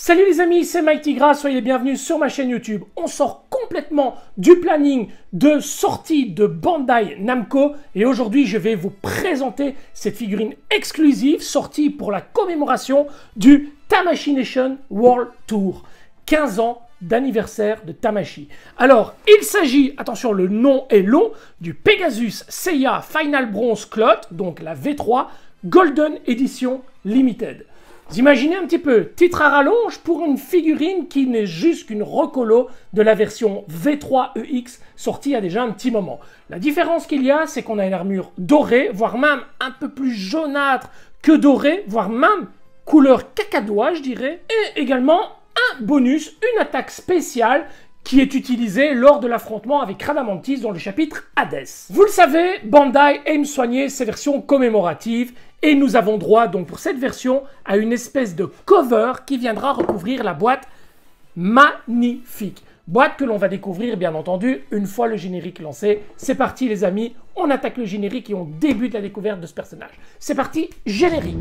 Salut les amis, c'est Mike Tigra, soyez les bienvenus sur ma chaîne YouTube. On sort complètement du planning de sortie de Bandai Namco et aujourd'hui je vais vous présenter cette figurine exclusive sortie pour la commémoration du Tamashii Nation World Tour. 15 ans d'anniversaire de Tamashii. Alors, il s'agit, attention le nom est long, du Pegasus Seiya Final Bronze Cloth, donc la V3 Golden Edition Limited. Vous imaginez un petit peu, titre à rallonge pour une figurine qui n'est juste qu'une recolo de la version V3EX sortie il y a déjà un petit moment. La différence qu'il y a, c'est qu'on a une armure dorée, voire même un peu plus jaunâtre que dorée, voire même couleur cacadois, je dirais, et également un bonus, une attaque spéciale qui est utilisée lors de l'affrontement avec Radamantis dans le chapitre Hades. Vous le savez, Bandai aime soigner ses versions commémoratives et nous avons droit donc pour cette version à une espèce de cover qui viendra recouvrir la boîte magnifique. Boîte que l'on va découvrir bien entendu une fois le générique lancé. C'est parti les amis, on attaque le générique et on débute la découverte de ce personnage. C'est parti, générique.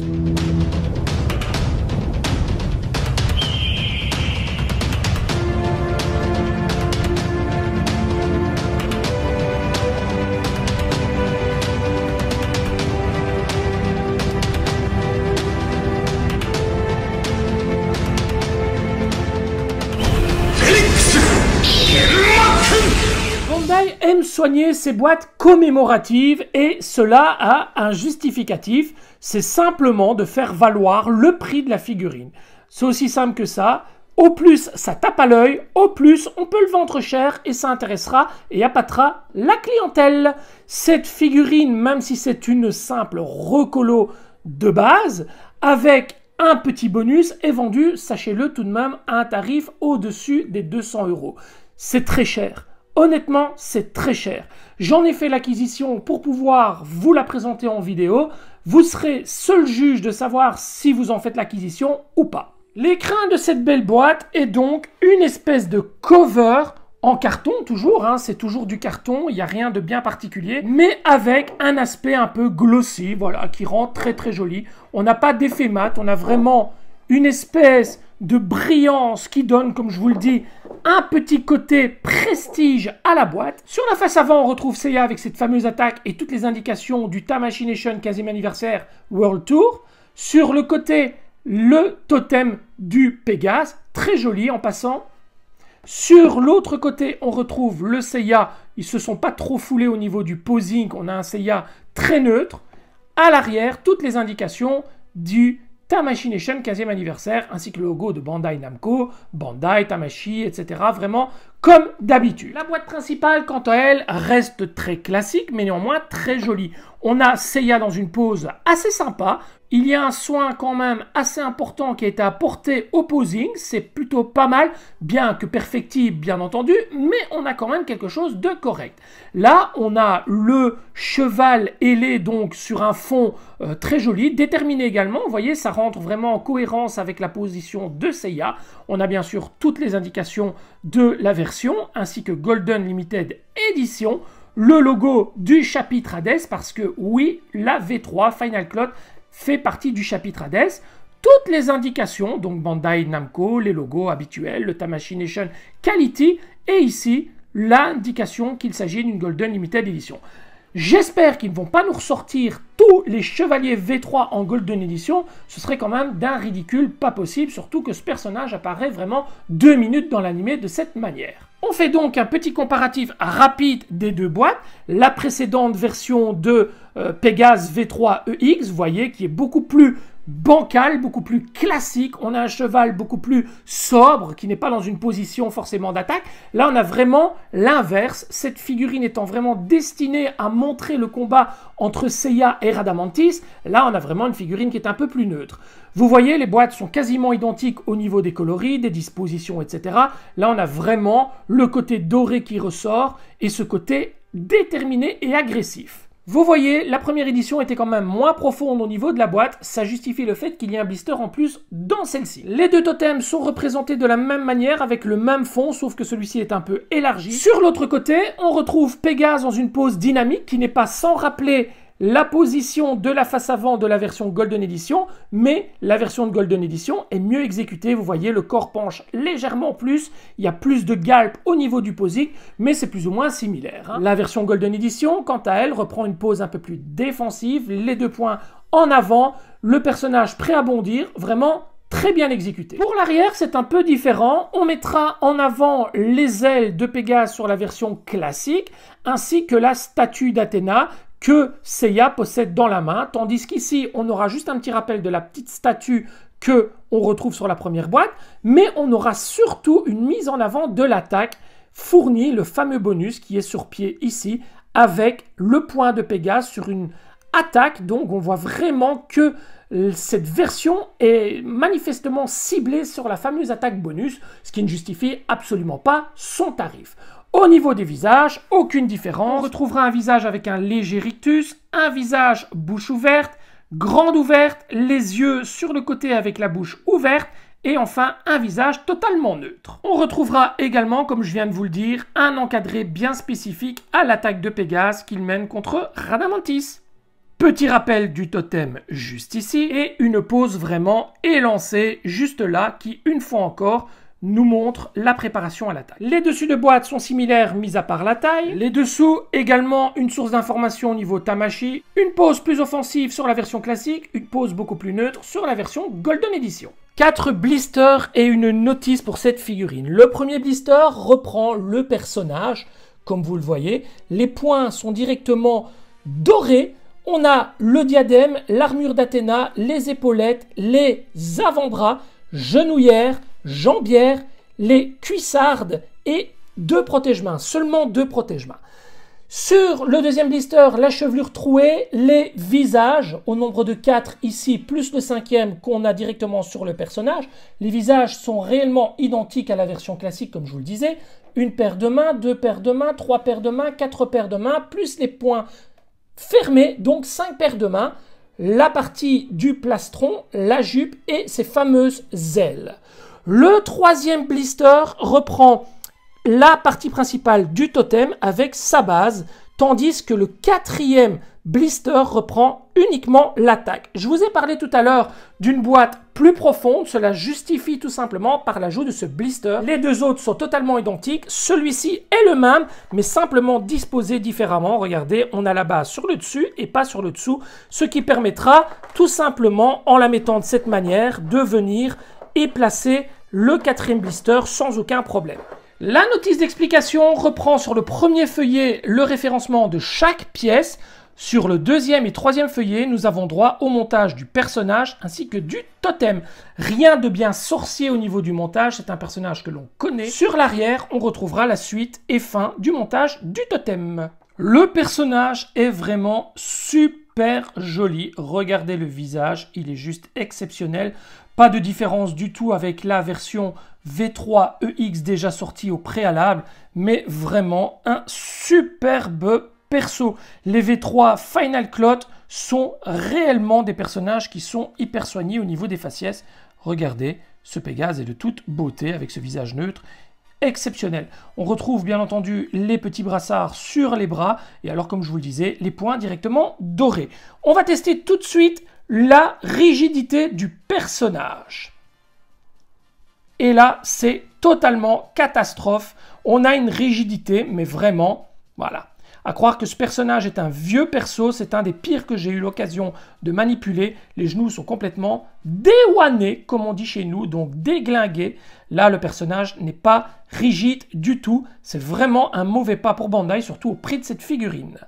Bandai aime soigner ses boîtes commémoratives et cela a un justificatif, c'est simplement de faire valoir le prix de la figurine. C'est aussi simple que ça, au plus ça tape à l'œil, au plus on peut le vendre cher et ça intéressera et appâtera la clientèle. Cette figurine, même si c'est une simple recolo de base, avec un petit bonus, est vendue, sachez-le tout de même, à un tarif au-dessus des 200 €. C'est très cher. Honnêtement, c'est très cher. J'en ai fait l'acquisition pour pouvoir vous la présenter en vidéo. Vous serez seul juge de savoir si vous en faites l'acquisition ou pas. L'écrin de cette belle boîte est donc une espèce de cover en carton, toujours, hein, c'est toujours du carton, il n'y a rien de bien particulier, mais avec un aspect un peu glossy, voilà, qui rend très très joli. On n'a pas d'effet mat, on a vraiment une espèce de brillance qui donne, comme je vous le dis, un petit côté prestige à la boîte. Sur la face avant, on retrouve Seiya avec cette fameuse attaque et toutes les indications du Tamashii Nation 15e anniversaire World Tour. Sur le côté, le totem du Pégase, très joli en passant. Sur l'autre côté, on retrouve le Seiya. Ils ne se sont pas trop foulés au niveau du posing. On a un Seiya très neutre. À l'arrière, toutes les indications du Tamashii Nation 15e anniversaire, ainsi que le logo de Bandai Namco, Bandai, Tamashii, etc. Vraiment comme d'habitude. La boîte principale, quant à elle, reste très classique, mais néanmoins très jolie. On a Seiya dans une pose assez sympa. Il y a un soin quand même assez important qui a été apporté au posing. C'est plutôt pas mal, bien que perfectible, bien entendu, mais on a quand même quelque chose de correct. Là, on a le cheval ailé donc sur un fond très joli, déterminé également. Vous voyez, ça rentre vraiment en cohérence avec la position de Seiya. On a bien sûr toutes les indications de la version, ainsi que Golden Limited Edition, le logo du chapitre Hades, parce que oui, la V3 Final Cloth fait partie du chapitre Hades. Toutes les indications, donc Bandai Namco, les logos habituels, le Tamashii Nation Quality, et ici l'indication qu'il s'agit d'une Golden Limited Edition. J'espère qu'ils ne vont pas nous ressortir tous les chevaliers V3 en Golden Edition. Ce serait quand même d'un ridicule pas possible, surtout que ce personnage apparaît vraiment 2 minutes dans l'animé de cette manière. On fait donc un petit comparatif rapide des deux boîtes. La précédente version de Pégase V3EX, vous voyez, qui est beaucoup plus bancal, beaucoup plus classique. On a un cheval beaucoup plus sobre, qui n'est pas dans une position forcément d'attaque. Là, on a vraiment l'inverse. Cette figurine étant vraiment destinée à montrer le combat entre Seiya et Radamantis. Là, on a vraiment une figurine qui est un peu plus neutre. Vous voyez, les boîtes sont quasiment identiques au niveau des coloris, des dispositions, etc. Là, on a vraiment le côté doré qui ressort et ce côté déterminé et agressif. Vous voyez, la première édition était quand même moins profonde au niveau de la boîte, ça justifie le fait qu'il y ait un blister en plus dans celle-ci. Les deux totems sont représentés de la même manière avec le même fond, sauf que celui-ci est un peu élargi. Sur l'autre côté, on retrouve Pégase dans une pose dynamique qui n'est pas sans rappeler la position de la face avant de la version Golden Edition, mais la version de Golden Edition est mieux exécutée. Vous voyez, le corps penche légèrement plus, il y a plus de galp au niveau du posing, mais c'est plus ou moins similaire. La version Golden Edition, quant à elle, reprend une pose un peu plus défensive, les 2 poings en avant, le personnage prêt à bondir, vraiment très bien exécuté. Pour l'arrière, c'est un peu différent. On mettra en avant les ailes de Pégase sur la version classique, ainsi que la statue d'Athéna que Seiya possède dans la main, tandis qu'ici, on aura juste un petit rappel de la petite statue que on retrouve sur la première boîte, mais on aura surtout une mise en avant de l'attaque fournie, le fameux bonus qui est sur pied ici, avec le point de Pégase sur une attaque. Donc on voit vraiment que cette version est manifestement ciblée sur la fameuse attaque bonus, ce qui ne justifie absolument pas son tarif. Au niveau des visages, aucune différence. On retrouvera un visage avec un léger rictus, un visage bouche ouverte, grande ouverte, les yeux sur le côté avec la bouche ouverte, et enfin un visage totalement neutre. On retrouvera également, comme je viens de vous le dire, un encadré bien spécifique à l'attaque de Pégase qu'il mène contre Rhadamanthys. Petit rappel du totem juste ici et une pose vraiment élancée juste là qui, une fois encore, nous montre la préparation à l'attaque. Les dessus de boîte sont similaires, mis à part la taille. Les dessous, également une source d'information au niveau Tamashii, une pose plus offensive sur la version classique, une pose beaucoup plus neutre sur la version Golden Edition. 4 blisters et une notice pour cette figurine. Le premier blister reprend le personnage, comme vous le voyez. Les points sont directement dorés. On a le diadème, l'armure d'Athéna, les épaulettes, les avant-bras, genouillères, jambières, les cuissardes et 2 protège-mains, seulement 2 protège-mains. Sur le deuxième blister, la chevelure trouée, les visages, au nombre de 4 ici, plus le 5e qu'on a directement sur le personnage. Les visages sont réellement identiques à la version classique, comme je vous le disais. Une paire de mains, 2 paires de mains, 3 paires de mains, 4 paires de mains, plus les poings fermés, donc 5 paires de mains. La partie du plastron, la jupe et ses fameuses ailes. Le troisième blister reprend la partie principale du totem avec sa base, tandis que le 4e blister reprend uniquement l'attaque. Je vous ai parlé tout à l'heure d'une boîte plus profonde, cela justifie tout simplement par l'ajout de ce blister. Les 2 autres sont totalement identiques, celui-ci est le même, mais simplement disposé différemment. Regardez, on a la base sur le dessus et pas sur le dessous, ce qui permettra tout simplement, en la mettant de cette manière, de venir et placer le 4e blister sans aucun problème. La notice d'explication reprend sur le premier feuillet le référencement de chaque pièce. Sur le 2e et 3e feuillet, nous avons droit au montage du personnage ainsi que du totem. Rien de bien sorcier au niveau du montage, c'est un personnage que l'on connaît. Sur l'arrière, on retrouvera la suite et fin du montage du totem. Le personnage est vraiment super joli. Regardez le visage, il est juste exceptionnel. Pas de différence du tout avec la version V3 EX déjà sortie au préalable, mais vraiment un superbe perso. Les V3 Final Cloth sont réellement des personnages qui sont hyper soignés au niveau des faciès. Regardez, ce Pégase est de toute beauté avec ce visage neutre. Exceptionnel. On retrouve bien entendu les petits brassards sur les bras et alors comme je vous le disais, les poings directement dorés. On va tester tout de suite la rigidité du personnage. Et là, c'est totalement catastrophe. On a une rigidité, mais vraiment, voilà. À croire que ce personnage est un vieux perso, c'est un des pires que j'ai eu l'occasion de manipuler. Les genoux sont complètement déouanés, comme on dit chez nous, donc déglingués. Là, le personnage n'est pas rigide du tout. C'est vraiment un mauvais pas pour Bandai, surtout au prix de cette figurine.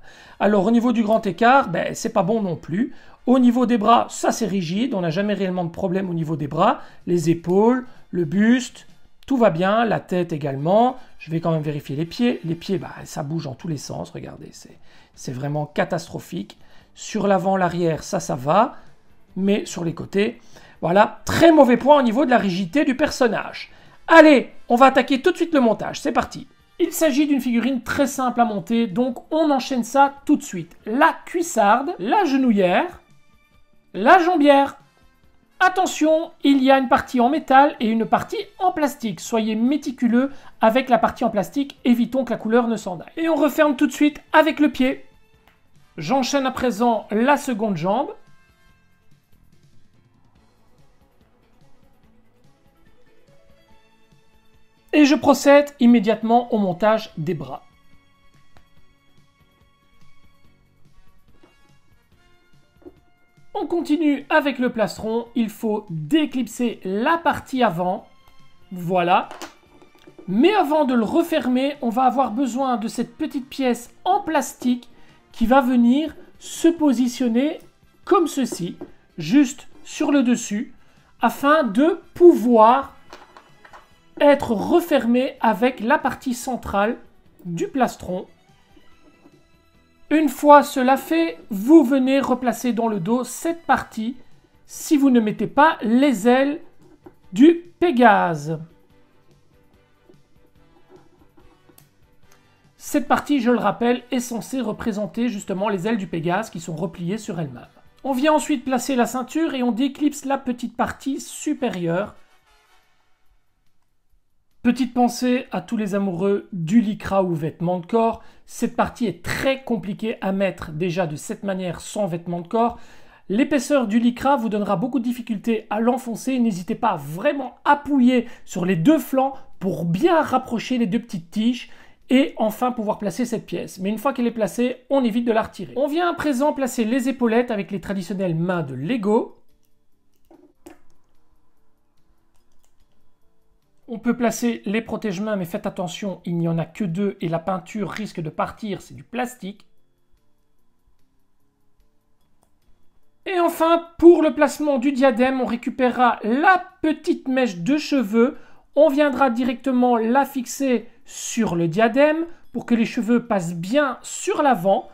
Alors, au niveau du grand écart, ben, c'est pas bon non plus. Au niveau des bras, ça c'est rigide. On n'a jamais réellement de problème au niveau des bras. Les épaules, le buste, tout va bien, la tête également. Je vais quand même vérifier les pieds. Les pieds, bah, ça bouge dans tous les sens. Regardez, c'est vraiment catastrophique. Sur l'avant, l'arrière, ça va. Mais sur les côtés, voilà, très mauvais point au niveau de la rigidité du personnage. Allez, on va attaquer tout de suite le montage. C'est parti. Il s'agit d'une figurine très simple à monter, donc on enchaîne ça tout de suite. La cuissarde, la genouillère, la jambière. Attention, il y a une partie en métal et une partie en plastique. Soyez méticuleux avec la partie en plastique, évitons que la couleur ne s'en aille. Et on referme tout de suite avec le pied. J'enchaîne à présent la seconde jambe. Et je procède immédiatement au montage des bras. On continue avec le plastron. Il faut déclipser la partie avant. Voilà. Mais avant de le refermer, on va avoir besoin de cette petite pièce en plastique qui va venir se positionner comme ceci, juste sur le dessus, afin de pouvoir être refermé avec la partie centrale du plastron. Une fois cela fait, vous venez replacer dans le dos cette partie si vous ne mettez pas les ailes du Pégase. Cette partie, je le rappelle, est censée représenter justement les ailes du Pégase qui sont repliées sur elles-mêmes. On vient ensuite placer la ceinture et on déclipse la petite partie supérieure. Petite pensée à tous les amoureux du lycra ou vêtements de corps. Cette partie est très compliquée à mettre déjà de cette manière sans vêtements de corps. L'épaisseur du lycra vous donnera beaucoup de difficultés à l'enfoncer. N'hésitez pas à vraiment appuyer sur les deux flancs pour bien rapprocher les deux petites tiges et enfin pouvoir placer cette pièce. Mais une fois qu'elle est placée, on évite de la retirer. On vient à présent placer les épaulettes avec les traditionnelles mains de Lego. On peut placer les protège-mains, mais faites attention, il n'y en a que deux et la peinture risque de partir, c'est du plastique. Et enfin, pour le placement du diadème, on récupérera la petite mèche de cheveux. On viendra directement la fixer sur le diadème pour que les cheveux passent bien sur l'avant.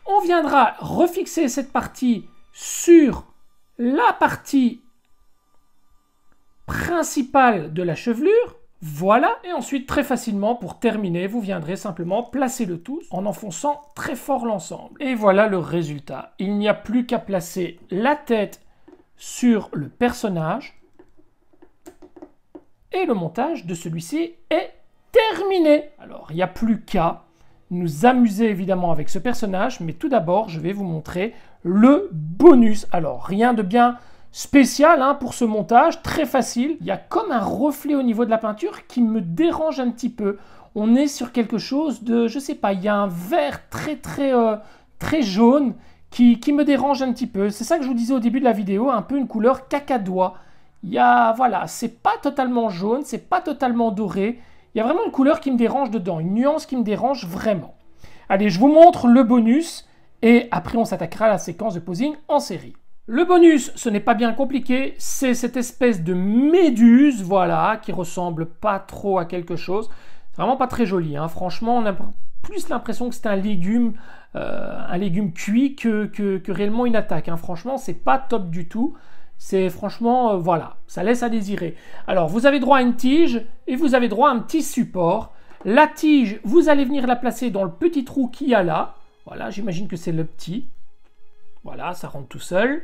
On viendra refixer cette partie sur la partie principale de la chevelure, voilà, et ensuite très facilement pour terminer vous viendrez simplement placer le tout en enfonçant très fort l'ensemble. Et voilà le résultat. Il n'y a plus qu'à placer la tête sur le personnage et le montage de celui-ci est terminé. Alors il n'y a plus qu'à nous amuser évidemment avec ce personnage, mais tout d'abord je vais vous montrer le bonus. Alors rien de bien spécial pour ce montage, très facile. Il y a comme un reflet au niveau de la peinture qui me dérange un petit peu. On est sur quelque chose de, je sais pas, il y a un vert très jaune qui me dérange un petit peu. C'est ça que je vous disais au début de la vidéo, un peu une couleur cacadois. Il y a, voilà, c'est pas totalement jaune, c'est pas totalement doré. Il y a vraiment une couleur qui me dérange dedans, une nuance qui me dérange vraiment. Allez, je vous montre le bonus et après on s'attaquera à la séquence de posing en série. Le bonus, ce n'est pas bien compliqué, c'est cette espèce de méduse, voilà, qui ressemble pas trop à quelque chose. C'est vraiment pas très joli, franchement, on a plus l'impression que c'est un légume cuit que réellement une attaque. Franchement, c'est pas top du tout. C'est franchement, voilà, ça laisse à désirer. Alors, vous avez droit à une tige et vous avez droit à un petit support. La tige, vous allez venir la placer dans le petit trou qu'il y a là. Voilà, j'imagine que c'est le petit. Voilà, ça rentre tout seul.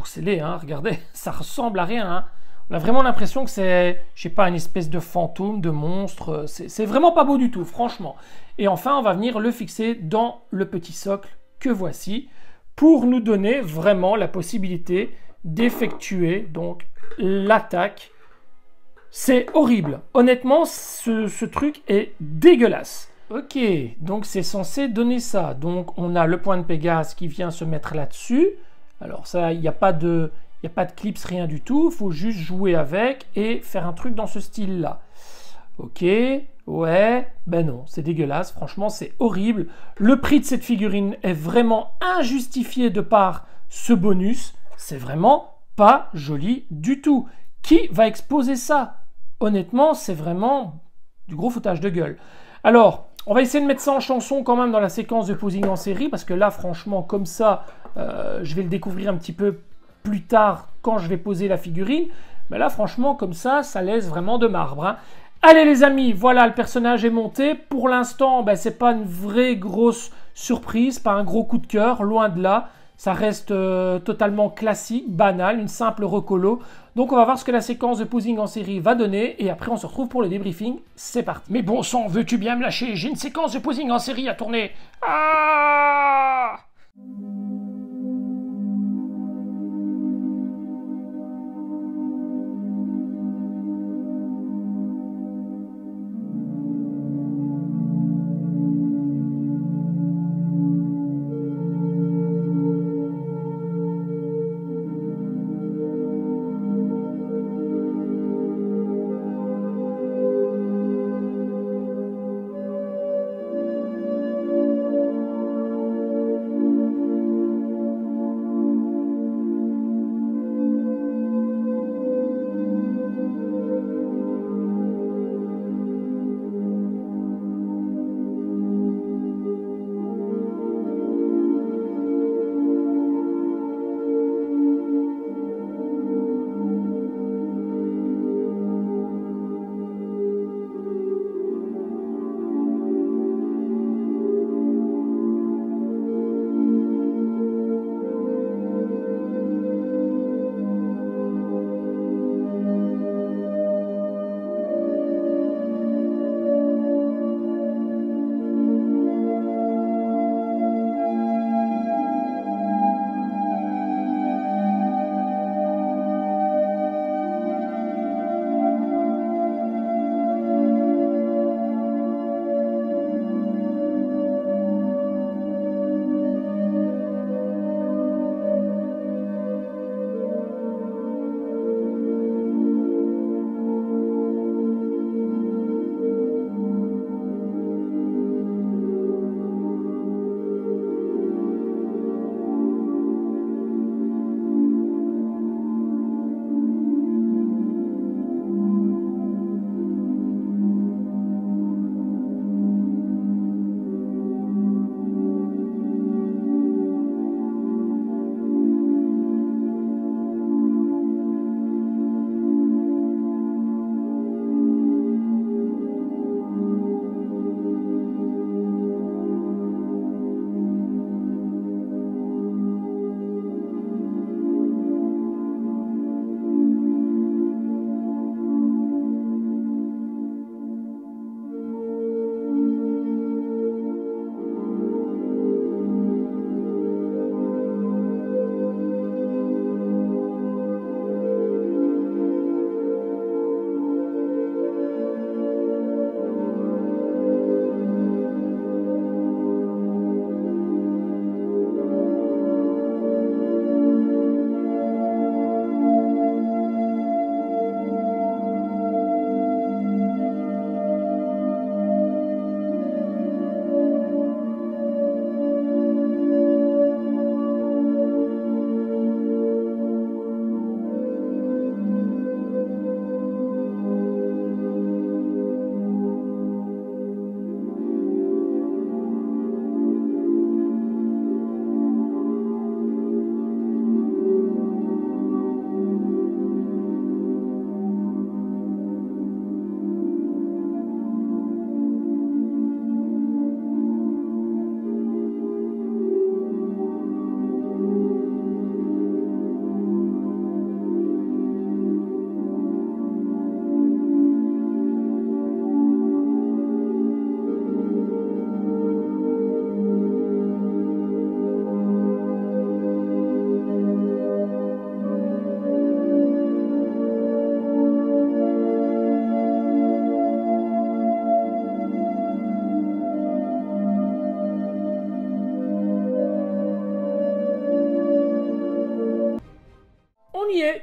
C'est laid, regardez, ça ressemble à rien. On a vraiment l'impression que c'est, je sais pas, une espèce de fantôme, de monstre. C'est vraiment pas beau du tout, franchement. Et enfin, on va venir le fixer dans le petit socle que voici pour nous donner vraiment la possibilité d'effectuer donc l'attaque. C'est horrible. Honnêtement, ce truc est dégueulasse. Ok, donc c'est censé donner ça. Donc on a le point de Pégase qui vient se mettre là-dessus. Alors ça, il n'y a pas de clips, rien du tout. Il faut juste jouer avec et faire un truc dans ce style-là. Ok, ouais, ben non, c'est dégueulasse. Franchement, c'est horrible. Le prix de cette figurine est vraiment injustifié de par ce bonus. C'est vraiment pas joli du tout. Qui va exposer ça? Honnêtement, c'est vraiment du gros foutage de gueule. Alors, on va essayer de mettre ça en chanson quand même dans la séquence de posing en série, parce que là, franchement, comme ça, je vais le découvrir un petit peu plus tard quand je vais poser la figurine. Mais là, franchement, comme ça laisse vraiment de marbre. Allez les amis, voilà, le personnage est monté. Pour l'instant, c'est pas une vraie grosse surprise, pas un gros coup de cœur, loin de là. Ça reste totalement classique, banal, une simple recolo. Donc on va voir ce que la séquence de posing en série va donner et après on se retrouve pour le débriefing. C'est parti. Mais bon sang, veux-tu bien me lâcher? J'ai une séquence de posing en série à tourner. Ah!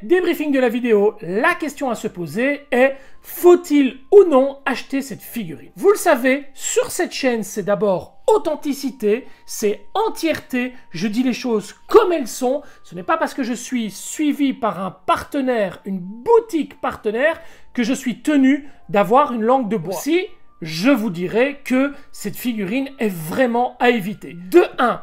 Débriefing de la vidéo, la question à se poser est: faut-il ou non acheter cette figurine? Vous le savez, sur cette chaîne, c'est d'abord authenticité, c'est entièreté, je dis les choses comme elles sont, ce n'est pas parce que je suis suivi par un partenaire, une boutique partenaire, que je suis tenu d'avoir une langue de bois. Si, je vous dirais que cette figurine est vraiment à éviter. De 1,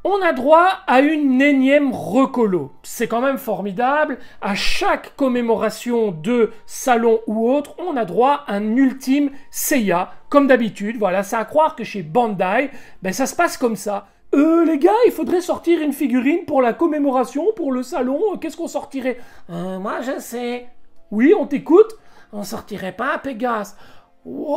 on a droit à une énième recolo. C'est quand même formidable. À chaque commémoration de salon ou autre, on a droit à un ultime Seiya. Comme d'habitude, voilà, c'est à croire que chez Bandai, ben, ça se passe comme ça. Les gars, il faudrait sortir une figurine pour la commémoration, pour le salon. Qu'est-ce qu'on sortirait? Moi, je sais. Oui, on t'écoute. On sortirait pas Pégase. Wouah!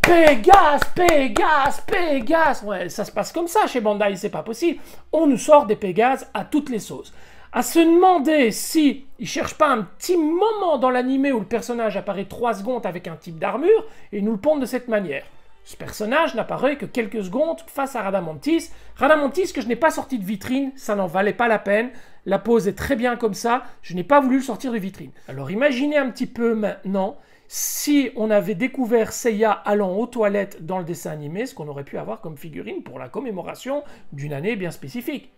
Pégase, Pégase, Pégase! Ouais, ça se passe comme ça chez Bandai, c'est pas possible. On nous sort des Pégases à toutes les sauces. À se demander si ils cherchent pas un petit moment dans l'animé où le personnage apparaît 3 secondes avec un type d'armure et nous le pondent de cette manière. Ce personnage n'apparaît que quelques secondes face à Radamantis. Radamantis que je n'ai pas sorti de vitrine, ça n'en valait pas la peine. La pose est très bien comme ça, je n'ai pas voulu le sortir de vitrine. Alors imaginez un petit peu maintenant si on avait découvert Seiya allant aux toilettes dans le dessin animé, ce qu'on aurait pu avoir comme figurine pour la commémoration d'une année bien spécifique.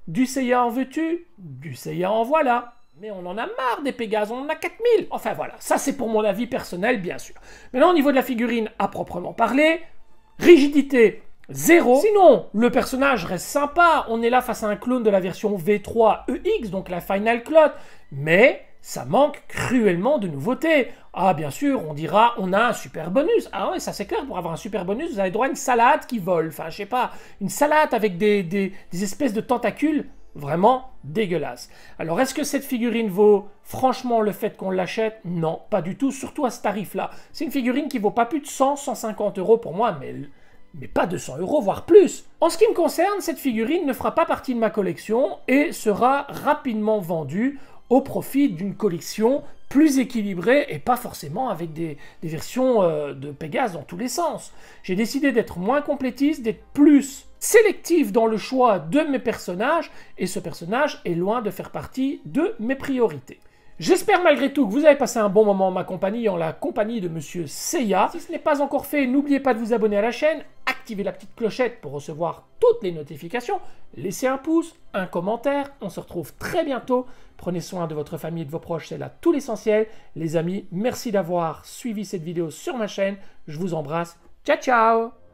Du Seiya en veux-tu? Du Seiya en voilà. Mais on en a marre des Pégases, on en a 4000. Enfin voilà, ça c'est pour mon avis personnel bien sûr. Maintenant au niveau de la figurine à proprement parler, rigidité 0. Sinon, le personnage reste sympa, on est là face à un clone de la version V3 EX, donc la Final Cloth, mais ça manque cruellement de nouveautés. Ah bien sûr, on dira, on a un super bonus. Ah ouais, ça c'est clair, pour avoir un super bonus, vous avez droit à une salade qui vole, enfin je sais pas, une salade avec des espèces de tentacules. Vraiment dégueulasse. Alors, est-ce que cette figurine vaut franchement le fait qu'on l'achète? Non, pas du tout, surtout à ce tarif-là. C'est une figurine qui vaut pas plus de 100-150 € pour moi, mais pas 200 €, voire plus. En ce qui me concerne, cette figurine ne fera pas partie de ma collection et sera rapidement vendue au profit d'une collection plus équilibrée et pas forcément avec des versions de Pégase dans tous les sens. J'ai décidé d'être moins complétiste, d'être plus sélectif dans le choix de mes personnages et ce personnage est loin de faire partie de mes priorités. J'espère malgré tout que vous avez passé un bon moment en ma compagnie, en la compagnie de Monsieur Seiya. Si ce n'est pas encore fait, n'oubliez pas de vous abonner à la chaîne, activez la petite clochette pour recevoir toutes les notifications, laissez un pouce, un commentaire, on se retrouve très bientôt. Prenez soin de votre famille et de vos proches, c'est là tout l'essentiel. Les amis, merci d'avoir suivi cette vidéo sur ma chaîne, je vous embrasse, ciao ciao!